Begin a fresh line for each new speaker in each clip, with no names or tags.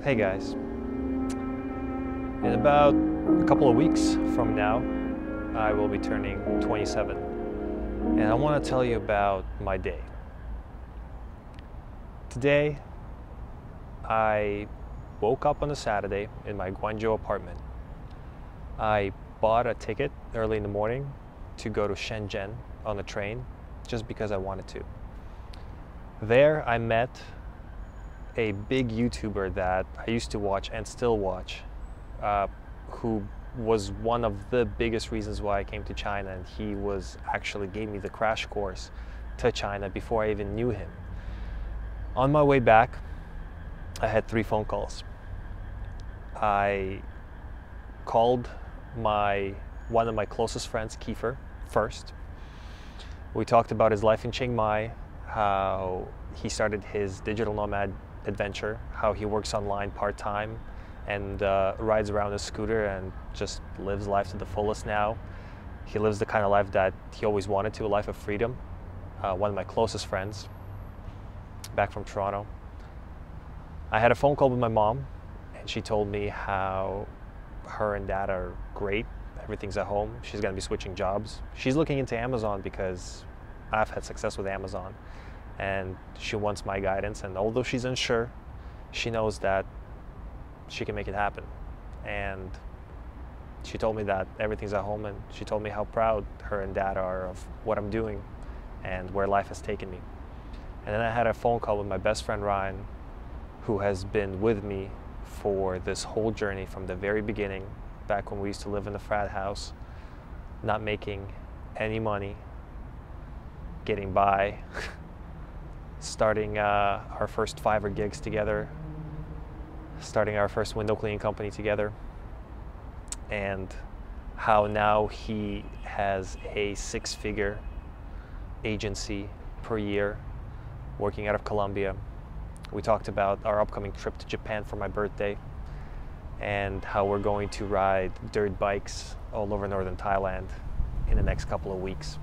Hey guys, in about a couple of weeks from now, I will be turning 27, and I want to tell you about my day. Today, I woke up on a Saturday in my Guangzhou apartment. I bought a ticket early in the morning to go to Shenzhen on the train, just because I wanted to. There, I met a big YouTuber that I used to watch and still watch, who was one of the biggest reasons why I came to China, and he actually gave me the crash course to China before I even knew him. On my way back, I had 3 phone calls. I called one of my closest friends, Kiefer, first. We talked about his life in Chiang Mai, how he started his digital nomad adventure, how he works online part-time and rides around a scooter and just lives life to the fullest now. He lives the kind of life that he always wanted to, a life of freedom. One of my closest friends, back from Toronto. I had a phone call with my mom, and she told me how her and dad are great. Everything's at home. She's going to be switching jobs. She's looking into Amazon because I've had success with Amazon, and she wants my guidance. And although she's unsure, she knows that she can make it happen. And she told me that everything's at home, and she told me how proud her and dad are of what I'm doing and where life has taken me. And then I had a phone call with my best friend Ryan, who has been with me for this whole journey from the very beginning, back when we used to live in the frat house, not making any money, getting by, starting our first Fiverr gigs together, starting our first window cleaning company together, and how now he has a 6-figure agency per year working out of Colombia. We talked about our upcoming trip to Japan for my birthday, and how we're going to ride dirt bikes all over northern Thailand in the next couple of weeks.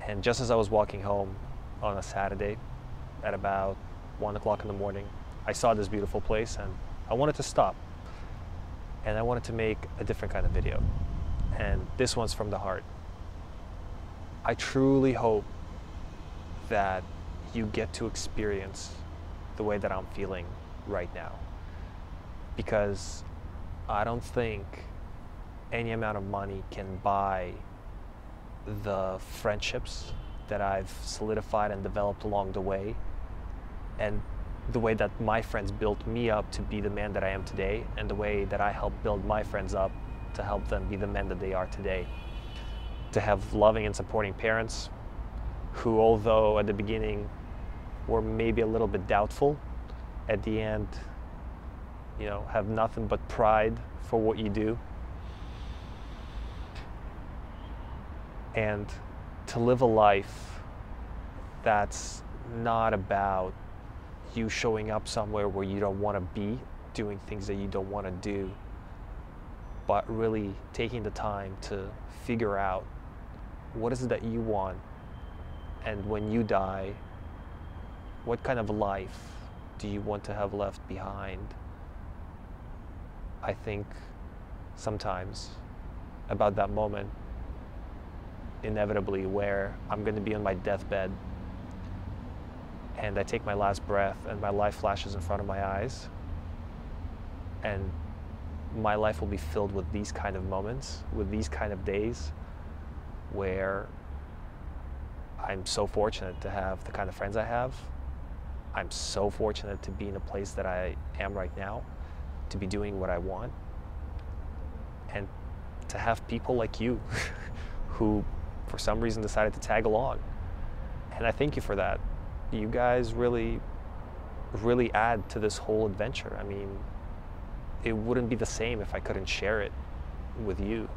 And just as I was walking home on a Saturday at about 1 o'clock in the morning, I saw this beautiful place, and I wanted to stop. And I wanted to make a different kind of video. And this one's from the heart. I truly hope that you get to experience the way that I'm feeling right now. Because I don't think any amount of money can buy the friendships that I've solidified and developed along the way, and the way that my friends built me up to be the man that I am today, and the way that I help build my friends up to help them be the men that they are today. To have loving and supporting parents who, although at the beginning were maybe a little bit doubtful, at the end, have nothing but pride for what you do. And to live a life that's not about you showing up somewhere where you don't want to be, doing things that you don't want to do, but really taking the time to figure out what is it that you want, and when you die, what kind of life do you want to have left behind. I think sometimes about that moment, inevitably, where I'm going to be on my deathbed and I take my last breath and my life flashes in front of my eyes, and my life will be filled with these kind of moments, with these kind of days, where I'm so fortunate to have the kind of friends I have. I'm so fortunate to be in a place that I am right now, to be doing what I want, and to have people like you who for some reason decided to tag along. And I thank you for that. You guys really add to this whole adventure. I mean, it wouldn't be the same if I couldn't share it with you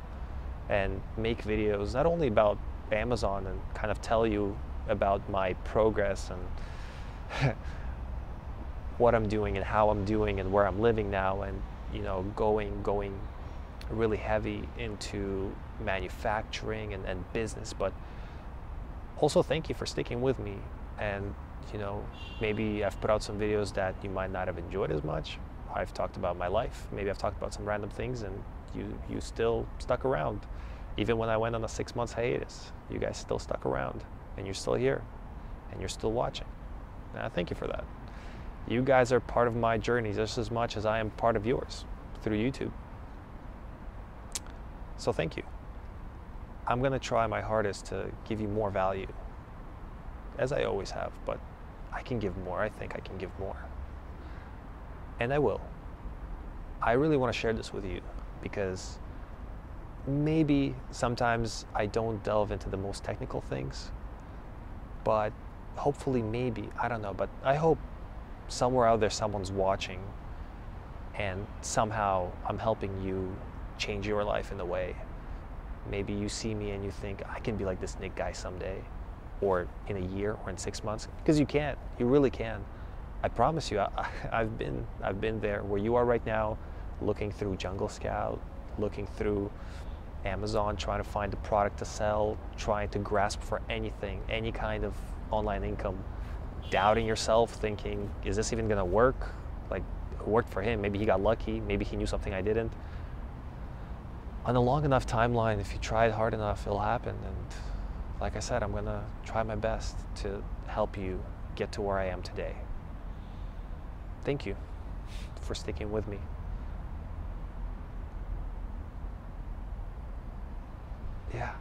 and make videos not only about Amazon and kind of tell you about my progress and what I'm doing and how I'm doing and where I'm living now, and going really heavy into manufacturing and business, but also thank you for sticking with me and You know, maybe I've put out some videos that you might not have enjoyed as much. I've talked about my life. Maybe I've talked about some random things, and you still stuck around. Even when I went on a 6 month hiatus, you guys still stuck around, and you're still here, and you're still watching. And I thank you for that. You guys are part of my journey just as much as I am part of yours through YouTube. So thank you. I'm gonna try my hardest to give you more value, as I always have, but I can give more. I think I can give more. And I will. I really want to share this with you because maybe sometimes I don't delve into the most technical things, but hopefully maybe, I don't know, but I hope somewhere out there someone's watching and somehow I'm helping you change your life in a way. Maybe you see me and you think, I can be like this Nick guy someday, or in a year, or in 6 months, because you can, you really can. I promise you, I've been there where you are right now, looking through Jungle Scout, looking through Amazon, trying to find a product to sell, trying to grasp for anything, any kind of online income, doubting yourself, thinking, is this even gonna work? Like, it worked for him, maybe he got lucky, maybe he knew something I didn't. On a long enough timeline, if you try it hard enough, it'll happen. And like I said, I'm gonna try my best to help you get to where I am today. Thank you for sticking with me. Yeah.